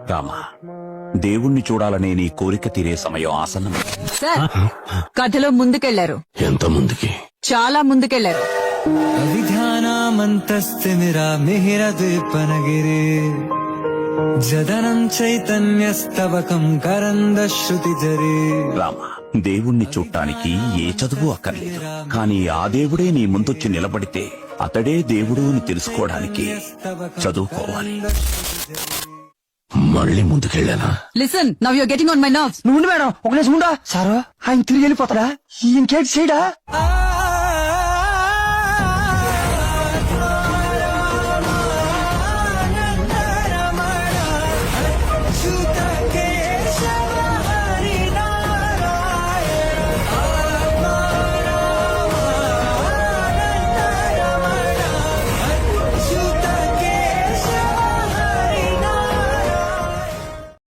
రామా, దేవుణ్ణి చూడాలనే నీ కోరిక తీరే సమయం ఆసన్నం. సార్, కథలో ముందుకెళ్లారు. ఎంత ముందుకి? చాలా ముందుకెళ్లారు. అవిధానామంతస్తిమిరా మిహిర ద్వీపనగిరి జదనం చైతన్యస్తవకం కరంద శృతి జరి. రామా, దేవుణ్ణి చూడటానికి ఏ చదువు అక్కర్లేదు. కానీ ఆ దేవుడే నీ ముందొచ్చి నిలబడితే అతడే దేవుడు అని తెలుసుకోవడానికి చదువుకోవాలి. మళ్ళీ ముందుకెళ్ళానా? Listen, now you're getting on my nerves. నువ్వు మేడం ఒక నిమిషం ఉండా. సారు ఆయన తిరిగి వెళ్ళిపోతాడా? ఇంకేటి చేయడా?